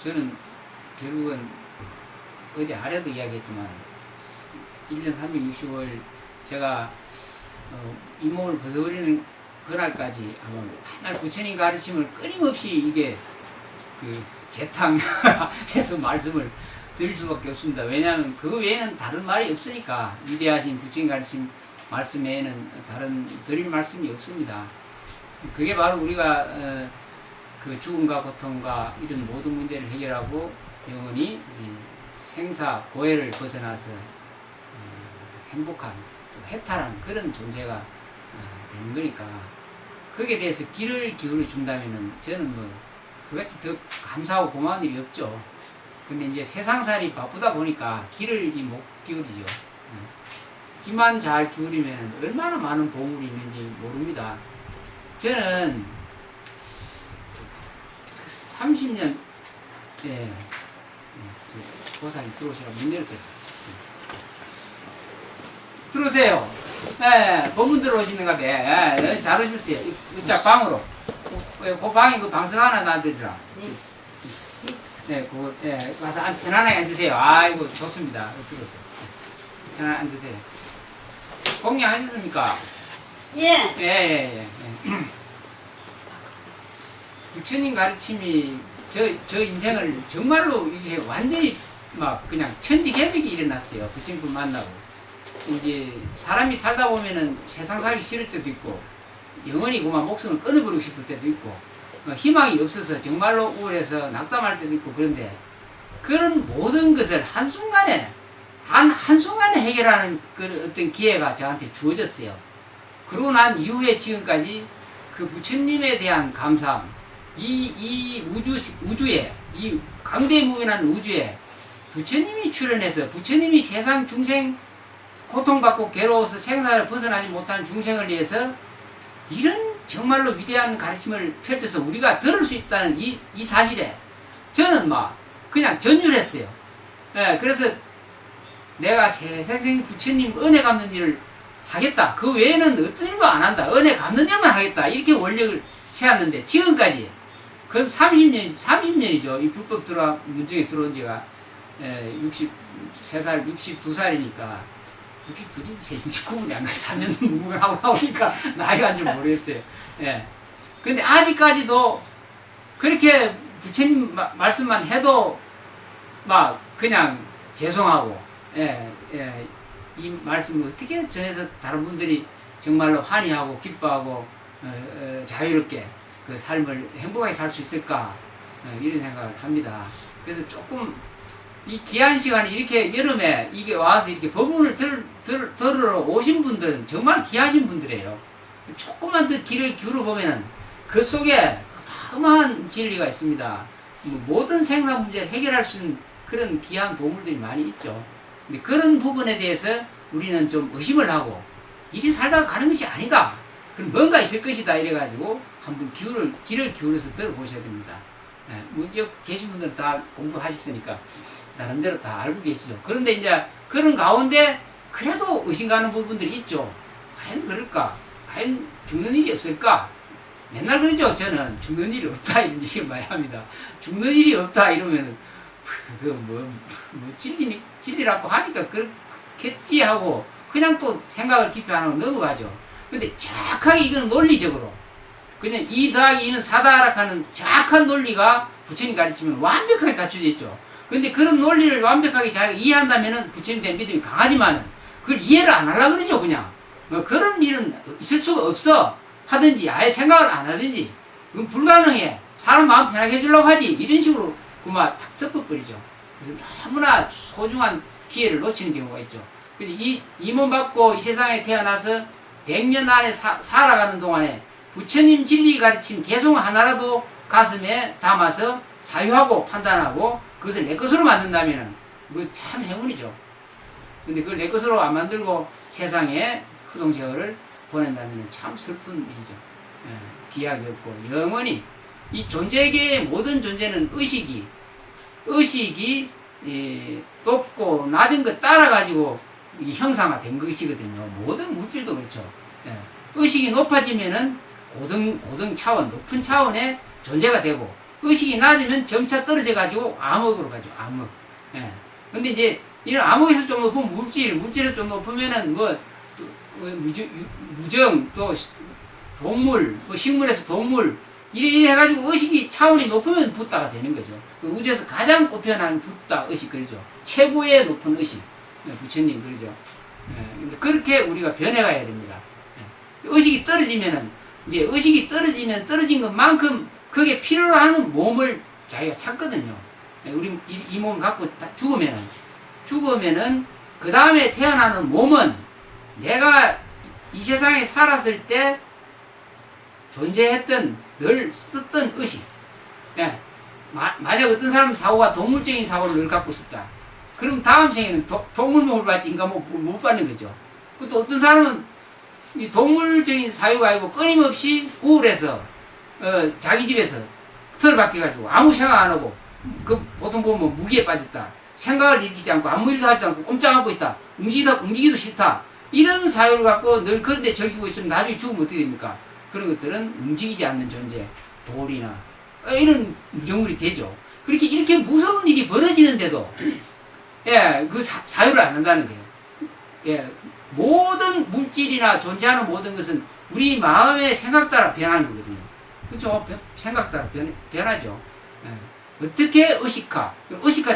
저는 결국은 어제 아래도 이야기했지만 1년 365일 제가 이 몸을 벗어버리는 그날까지 아마 맨날 부처님 가르침을 끊임없이 이게 재탕해서 말씀을 드릴 수밖에 없습니다. 왜냐하면 그거 외에는 다른 말이 없으니까 위대하신 부처님 가르침 말씀 외에는 다른 드릴 말씀이 없습니다. 그게 바로 우리가 그 죽음과 고통과 이런 모든 문제를 해결하고 영원히 생사 고해를 벗어나서 행복한 또 해탈한 그런 존재가 되는 거니까 거기에 대해서 귀를 기울여 준다면은 저는 뭐 그같이 더 감사하고 고마운 일이 없죠. 근데 이제 세상살이 바쁘다 보니까 귀를 못 기울이죠. 귀만 잘 기울이면 얼마나 많은 보물이 있는지 모릅니다. 저는 30년, 보살이 들어오시라고 문 열었어요. 들어오세요. 법문 들어오시는가 봐. 잘 오셨어요. 이자 방으로. 그 방에 그 방석 하나 놔드리라. 네, 그거, 와서 편안하게 앉으세요. 아이고, 좋습니다. 들어오세요. 편안하게 앉으세요. 공양하셨습니까? 예. 부처님 가르침이 저 인생을 정말로 이게 완전히 막 그냥 천지개벽이 일어났어요. 부처님 만나고. 이제 사람이 살다 보면은 세상 살기 싫을 때도 있고, 영원히 그만 목숨을 끊어버리고 싶을 때도 있고, 희망이 없어서 정말로 우울해서 낙담할 때도 있고, 그런데 그런 모든 것을 한순간에, 단 한순간에 해결하는 그 어떤 기회가 저한테 주어졌어요. 그러고 난 이후에 지금까지 그 부처님에 대한 감사함, 이 우주에, 이 강대무변한 우주에 부처님이 출현해서 부처님이 세상 중생 고통받고 괴로워서 생사를 벗어나지 못하는 중생을 위해서 이런 정말로 위대한 가르침을 펼쳐서 우리가 들을 수 있다는 이 사실에 저는 막 그냥 전율했어요. 그래서 내가 세상에 부처님 은혜 갚는 일을 하겠다. 그 외에는 어떤 일도 안 한다. 은혜 갚는 일만 하겠다. 이렇게 원력을 세웠는데 지금까지 그 30년이죠. 이 불법 문중에 들어온 지가 63살, 62살이니까 62이 3인지 구분이 안 가요. 3년 무궁하고 나오니까 나이가 줄 모르겠어요. 근데 아직까지도 그렇게 부처님 말씀만 해도 막 그냥 죄송하고 이 말씀을 어떻게 전해서 다른 분들이 정말로 환희하고 기뻐하고 자유롭게 그 삶을 행복하게 살 수 있을까 이런 생각을 합니다. 그래서 조금 이 귀한 시간에 이렇게 여름에 이게 와서 이렇게 법문을 들으러 오신 분들은 정말 귀하신 분들이에요. 조금만 더 귀를 기울여 보면은 그 속에 어마어마한 진리가 있습니다. 모든 생사 문제를 해결할 수 있는 그런 귀한 보물들이 많이 있죠. 근데 그런 부분에 대해서 우리는 좀 의심을 하고 이리 살다가 가는 것이 아닌가? 그럼 뭔가 있을 것이다 이래가지고 한번 귀를 기울여서 들어보셔야 됩니다. 여기 계신 분들은 다 공부하셨으니까 나름대로 다 알고 계시죠. 그런데 이제 그런 가운데 그래도 의심 가는 부분들이 있죠. 과연 그럴까? 과연 죽는 일이 없을까? 맨날 그러죠. 저는 죽는 일이 없다 이런 얘기 많이 합니다. 죽는 일이 없다 이러면은 진리라고 하니까 그렇겠지 하고 그냥 또 생각을 깊이 안 하고 넘어가죠. 근데 정확하게 이건 논리적으로 그냥 2 더하기 2는 4다 하는 정확한 논리가 부처님 가르치면 완벽하게 갖춰져 있죠. 근데 그런 논리를 완벽하게 자기가 이해한다면은 부처님에 대한 믿음이 강하지만은 그걸 이해를 안 하려고 그러죠, 그냥. 그런 일은 있을 수가 없어. 하든지, 아예 생각을 안 하든지. 그건 불가능해. 사람 마음 편하게 해주려고 하지. 이런 식으로 그만 탁 덮어버리죠. 그래서 너무나 소중한 기회를 놓치는 경우가 있죠. 근데 이 몸 받고 이 세상에 태어나서 100년 안에 살아가는 동안에 부처님 진리 가르침 개송 하나라도 가슴에 담아서 사유하고 판단하고 그것을 내 것으로 만든다면 그거 참 행운이죠. 근데 그걸 내 것으로 안 만들고 세상에 후동세월을 보낸다면 참 슬픈 일이죠. 기약이 없고 영원히 이 존재계의 모든 존재는 의식이 높고 낮은 것 따라가지고 형상화된 것이거든요. 모든 물질도 그렇죠. 의식이 높아지면은 고등 차원, 높은 차원의 존재가 되고 의식이 낮으면 점차 떨어져가지고 암흑으로 가죠, 암흑. 예. 근데 이제, 이런 암흑에서 좀 높은 물질에서 좀 높으면은 무정, 또 동물, 식물에서 동물, 이래 해가지고 의식이 차원이 높으면 붓다가 되는 거죠. 우주에서 가장 꼽혀나는 붓다 의식, 그러죠. 최고의 높은 의식. 부처님, 그러죠. 예. 그렇게 우리가 변해가야 됩니다. 예. 의식이 떨어지면은, 이제 의식이 떨어지면 떨어진 것만큼 그게 필요로 하는 몸을 자기가 찾거든요. 예. 우리 이 몸을 갖고 죽으면은, 그 다음에 태어나는 몸은 내가 이 세상에 살았을 때 존재했던, 늘 썼던 의식. 예. 만약 어떤 사람은 사고가 동물적인 사고를 늘 갖고 있었다. 그럼 다음 생에는 동물 몸을 받지 인간 몸을 못 받는 거죠. 또 어떤 사람은 이 동물적인 사유가 아니고 끊임없이 우울해서, 자기 집에서 틀어박혀가지고 아무 생각 안 하고, 보통 보면 무기에 빠졌다. 생각을 일으키지 않고 아무 일도 하지 않고 꼼짝하고 있다. 움직이기도 싫다. 이런 사유를 갖고 늘 그런데 즐기고 있으면 나중에 죽으면 어떻게 됩니까? 그런 것들은 움직이지 않는 존재, 돌이나, 이런 무정물이 되죠. 이렇게 무서운 일이 벌어지는데도, 예, 그 사유를 안 한다는 거예요. 예, 모든 물질이나 존재하는 모든 것은 우리 마음의 생각 따라 변하는 거거든요. 그렇죠? 생각 따라 변하죠. 예. 어떻게 의식화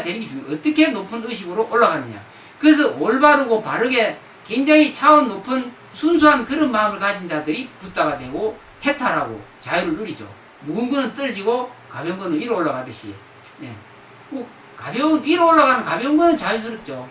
되는 게 중요해요. 어떻게 높은 의식으로 올라가느냐. 그래서 올바르고 바르게 굉장히 차원 높은 순수한 그런 마음을 가진 자들이 붓다가 되고 해탈하고 자유를 누리죠. 무거운 거는 떨어지고 가벼운 거는 위로 올라가듯이. 예. 위로 올라가는 가벼운 거는 자유스럽죠.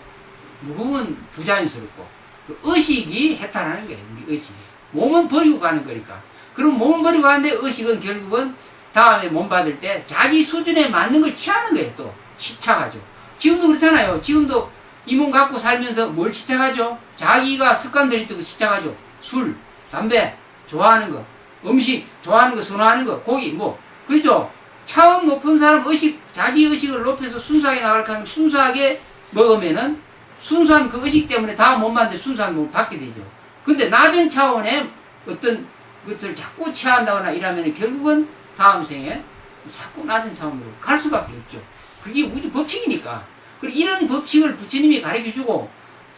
무거우면 부자연스럽고. 의식이 해탈하는 거예요, 우리 의식이. 몸은 버리고 가는 거니까. 그럼 몸은 버리고 가는데 의식은 결국은 다음에 몸 받을 때 자기 수준에 맞는 걸 취하는 거예요, 또. 집착하죠. 지금도 그렇잖아요. 지금도 이 몸 갖고 살면서 뭘 집착하죠? 자기가 습관들이 있고 집착하죠. 술, 담배, 좋아하는 거, 음식, 좋아하는 거, 선호하는 거, 고기, 그렇죠? 차원 높은 사람 자기 의식을 높여서 순수하게 나갈 때 순수하게 먹으면은 순수한 그 의식 때문에 다음 몸 받는데 순수한 몸을 받게 되죠. 근데 낮은 차원의 어떤 것을 자꾸 취한다거나 이러면 결국은 다음 생에 자꾸 낮은 차원으로 갈 수밖에 없죠. 그게 우주 법칙이니까. 그리고 이런 법칙을 부처님이 가르쳐주고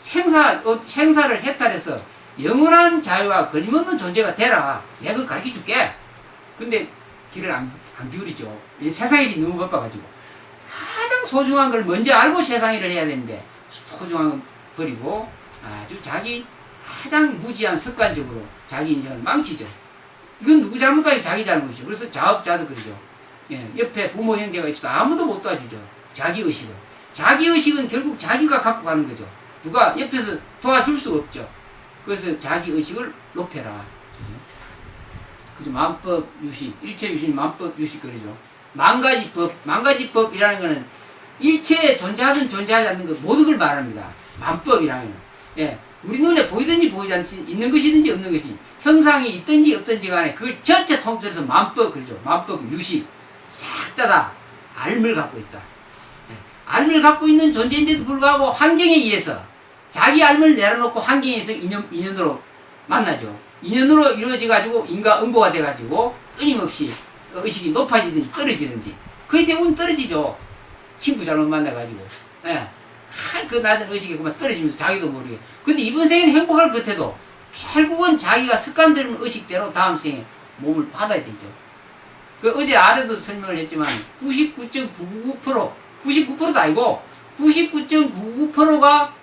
생사를 해탈해서 영원한 자유와 끊임없는 존재가 되라. 내가 그거 가르쳐줄게. 근데 길을 안 기울이죠. 세상일이 너무 바빠가지고. 가장 소중한 걸 먼저 알고 세상일을 해야 되는데 소중한 건 버리고 아주 자기 가장 무지한 습관적으로 자기 인생을 망치죠. 이건 누구 잘못도 아니고 자기 잘못이죠. 그래서 자업자도 그러죠. 예, 옆에 부모 형제가 있어도 아무도 못 도와주죠. 자기 의식은. 자기 의식은 결국 자기가 갖고 가는 거죠. 누가 옆에서 도와줄 수가 없죠. 그래서 자기 의식을 높여라. 그죠? 만법 유식, 일체 유식, 만법 유식 그러죠. 만가지법이라는 거는 일체에 존재하든 존재하지 않는 것 모든 걸 말합니다. 만법이라면. 예. 우리 눈에 보이든지 보이지 않지, 있는 것이든지 없는 것이, 형상이 있든지 없든지 간에 그걸 전체 통틀어서 만법 그러죠. 만법 유식. 싹 다 알을 갖고 있다. 예. 알을 갖고 있는 존재인데도 불구하고 환경에 의해서 자기 알을 내려놓고 환경에서 인연으로 만나죠. 인연으로 이루어져가지고 인과응보가 돼가지고 끊임없이 의식이 높아지든지 떨어지든지. 거의 대부분 떨어지죠. 친구 잘못 만나가지고. 예. 그 낮은 의식이 그만 떨어지면서 자기도 모르게. 근데 이번 생에는 행복할 것 같아도 결국은 자기가 습관 들은 의식대로 다음 생에 몸을 받아야 되죠. 어제 아래도 설명을 했지만 99.999%, 99%도 아니고 99.99%가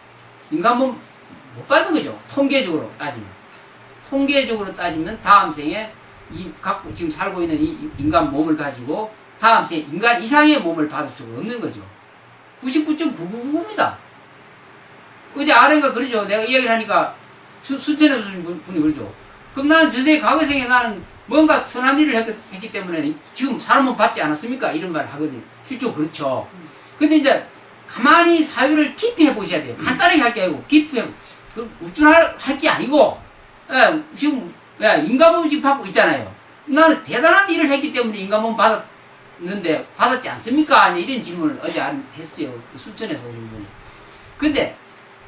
인간 몸 못 받는 거죠. 통계적으로 따지면 다음 생에 지금 살고 있는 이 인간 몸을 가지고 다음 생에 인간 이상의 몸을 받을 수가 없는 거죠. 99.999입니다. 어제 아래인가 그러죠. 내가 이야기를 하니까 수천에 오신 분이 그러죠. 그럼 나는 저생에 과거생에 나는 뭔가 선한 일을 했기 때문에 지금 사람은 받지 않았습니까? 이런 말을 하거든요. 실제로 그렇죠. 근데 이제 가만히 사유를 깊이 해보셔야 돼요. 간단하게 할 게 아니고 깊이 해보고. 우쭐할 게 아니고 지금 인간몸 지금 받고 있잖아요. 나는 대단한 일을 했기 때문에 인간몸 받았는데 받았지 않습니까? 이런 질문을 어제 했어요. 순천에서 오신 분이. 근데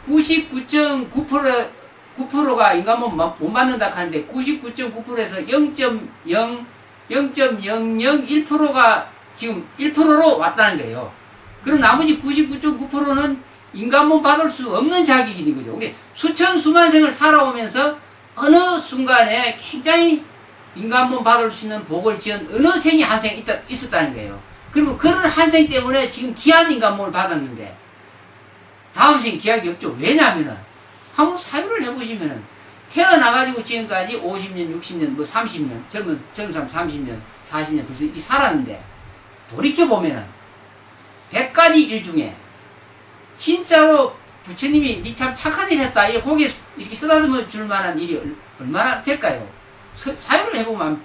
99.9%가 인간몸 못 받는다 하는데 99.9%에서 0.001%가 지금 1%로 왔다는 거예요. 그럼 나머지 99.9%는 인간몸 받을 수 없는 자격인 거죠. 근데 수천 수만 생을 살아오면서 어느 순간에 굉장히 인간몸 받을 수 있는 복을 지은 어느 생이 한 생 있었다는 거예요. 그러면 그런 한 생 때문에 지금 귀한 인간몸을 받았는데 다음 생 기약이 없죠. 왜냐하면은 한번 사유를 해보시면은 태어나가지고 지금까지 50년, 60년, 뭐 30년, 젊은 사람 30년, 40년 벌써 이 살았는데 돌이켜보면은 100가지 일 중에 진짜로 부처님이 니 참 착한 일 했다 이 고개 이렇게 쓰다듬어 줄 만한 일이 얼마나 될까요? 사유를 해보면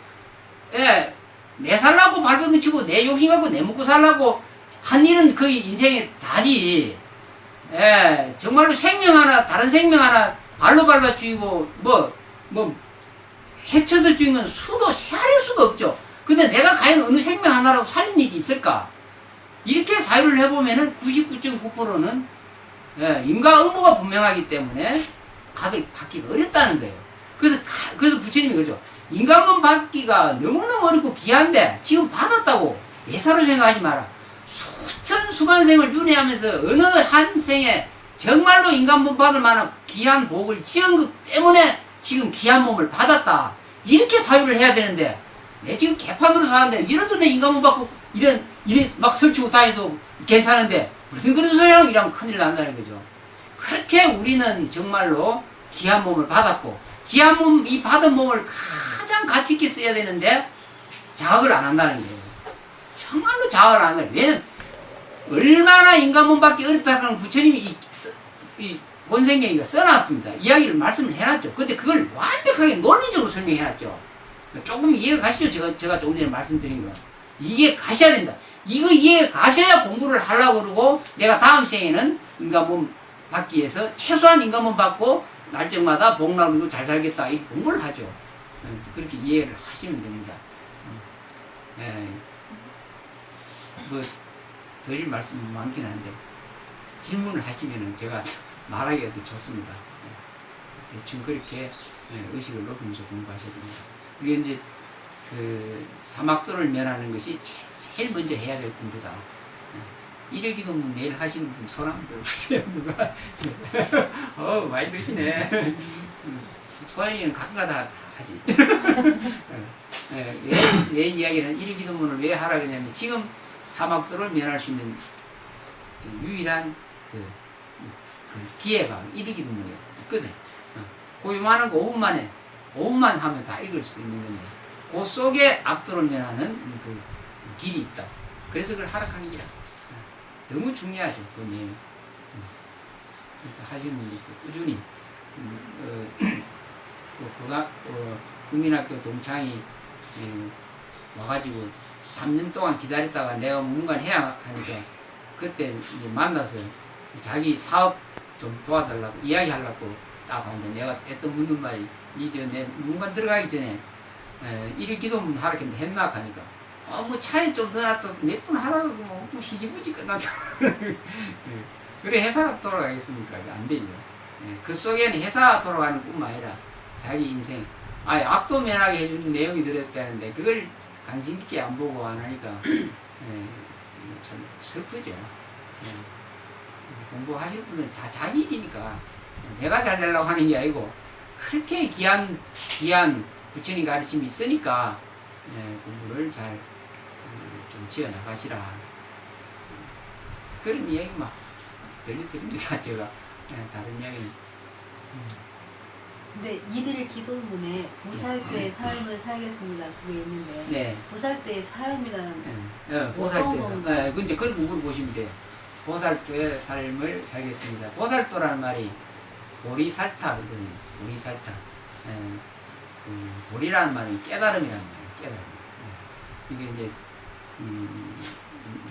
예, 내 살라고 발버둥 치고 내 욕심갖고 내 먹고 살라고 한 일은 거의 인생의 다지. 예, 정말로 생명 하나 다른 생명 하나 발로 밟아 죽이고 뭐 해쳐서 죽인 건 수도 세할 수가 없죠. 근데 내가 과연 어느 생명 하나라도 살린 일이 있을까? 이렇게 사유를 해보면은 99.9%는 예, 인과 의무가 분명하기 때문에 다들 받기가 어렵다는 거예요. 그래서 부처님이 그러죠. 인간몸 받기가 너무너무 어렵고 귀한데 지금 받았다고 예사로 생각하지 마라. 수천 수만 생을 윤회하면서 어느 한 생에 정말로 인간몸 받을 만한 귀한 복을 지은 것 때문에 지금 귀한 몸을 받았다. 이렇게 사유를 해야 되는데 내 지금 개판으로 사는데 이래도 내 인간몸 받고 이래 막 설치고 다니도 괜찮은데 무슨 그런 소리 하고 이러면 큰일 난다는 거죠. 그렇게 우리는 정말로 귀한 몸을 받았고 귀한 몸, 이 받은 몸을 가장 가치 있게 써야 되는데 자학을 안 한다는 거예요. 정말로 자학을 안 한다. 왜냐면 얼마나 인간 몸 받기 어렵다 하는 부처님이 이 본생경이가 써놨습니다. 이야기를 말씀을 해놨죠. 근데 그걸 완벽하게 논리적으로 설명해놨죠. 조금 이해가 가시죠? 제가 조금 전에 말씀드린 거. 이게 가셔야 된다. 이거 이해 가셔야 공부를 하려고 그러고 내가 다음 생에는 인간몸 받기 위해서 최소한 인간몸 받고 날짜마다 복 나누고 잘 살겠다. 이렇게 공부를 하죠. 그렇게 이해를 하시면 됩니다. 예. 뭐 드릴 말씀이 많긴 한데 질문을 하시면은 제가 말하기가 좋습니다. 대충 그렇게 의식을 높이면서 공부하셔야 됩니다. 이게 이제 그 사막도를 면하는 것이 제일 먼저 해야 될 공부다. 일일 기도문 매일 하시는 분 손 한번 들어보세요. 누가? 많이 드시네. 소양이는 가끔가다 하지. 왜 이야기는 일일 기도문을 왜 하라 그러냐면 지금 사막도를 면할 수 있는 유일한 그 기회가 일일 기도문이 있거든. 그 요만한 거 5분만 하면 다 읽을 수 있는 건데 그 속에 악도를 면하는 그 길이 있다. 그래서 그걸 하락하는 기라. 너무 중요하죠, 그 내용. 하시는 분이 있어요. 꾸준히. 국민학교 동창이 와가지고 3년 동안 기다렸다가 내가 뭔가 해야 하니까 그때 이제 만나서 자기 사업 좀 도와달라고 이야기하려고 딱 하는데 내가 했던 묻는 말이 내 문관 들어가기 전에 일일 기도문 하라는데 했나 하니까 뭐 차에 좀 넣어놨다 몇 분 하다가 뭐 희지부지 끝났다. 그래 회사가 돌아가겠습니까? 안 되죠. 그 속에는 회사가 돌아가는 뿐만 아니라 자기 인생 악도 면하게 해주는 내용이 들었다는데 그걸 관심 있게 안 보고 안 하니까 참 슬프죠. 공부하실 분들은 다 자기 일이니까 내가 잘 되려고 하는 게 아니고 그렇게 귀한 부처님 가르침이 있으니까 공부를 잘 좀 지어 나가시라. 그런 이야기 막 들립니다. 제가 다른 이야기는. 근데 이들 기도문에 보살때의 삶을 살겠습니다. 그게 있는데 네. 보살때의 삶이라는 보살때. 이제 그런 공부를 보시면 돼요. 보살도의 삶을 살겠습니다. 보살도라는 말이 보리살타거든요. 보리살타. 보리라는 말은 깨달음이라는 말이에요. 깨달음. 이게 이제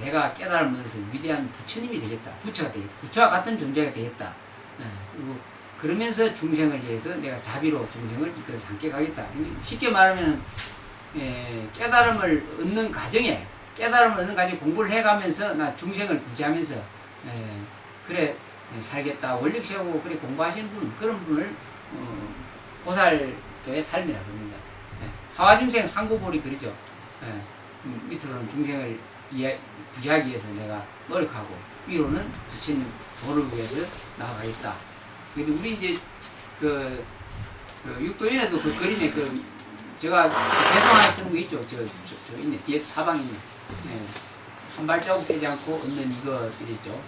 내가 깨달으면서 위대한 부처님이 되겠다. 부처가 되겠다. 부처와 같은 존재가 되겠다. 그리고 그러면서 중생을 위해서 내가 자비로 중생을 이끌어 함께 가겠다. 쉽게 말하면 깨달음을 얻는 과정에 공부를 해가면서 나 중생을 구제하면서 그래 살겠다. 원력 세우고 그래 공부하시는 분 그런 분을 보살도의 삶이라고 합니다. 하와중생 상고볼이 그러죠. 밑으로는 중생을 부지하기 위해서 내가 노력하고, 위로는 부처님 도를 위해서 나아가겠다. 근데 우리 이제 육도연에도 그 그림에 제가 대성하에 쓴 거 있죠. 저 있네. 뒤에 사방 있네. 예. 한 발자국 떼지 않고 얻는 이거 있죠.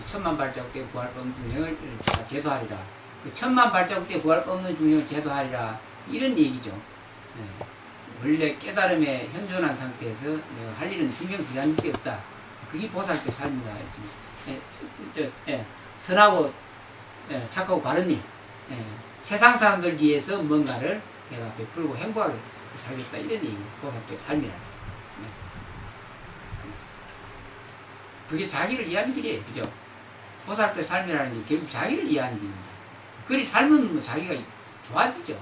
1000만 발자국 떼 구할 수 없는 중생을 다 제도하리라. 그 1000만 발자국 떼 구할 수 없는 중생을 제도하리라. 이런 얘기죠. 예. 원래 깨달음에 현존한 상태에서 내가 할 일은 중생 부자일 게 없다. 그게 보살때 삶이다. 선하고 착하고 바른 일. 세상 사람들 위해서 뭔가를 내가 베풀고 행복하게 살겠다. 이런 얘기. 보살때 삶이라. 그게 자기를 이해하는 길이에요. 그죠? 보살때 삶이라는 게 결국 자기를 이해하는 길입니다. 그리 살면 뭐 자기가 좋아지죠.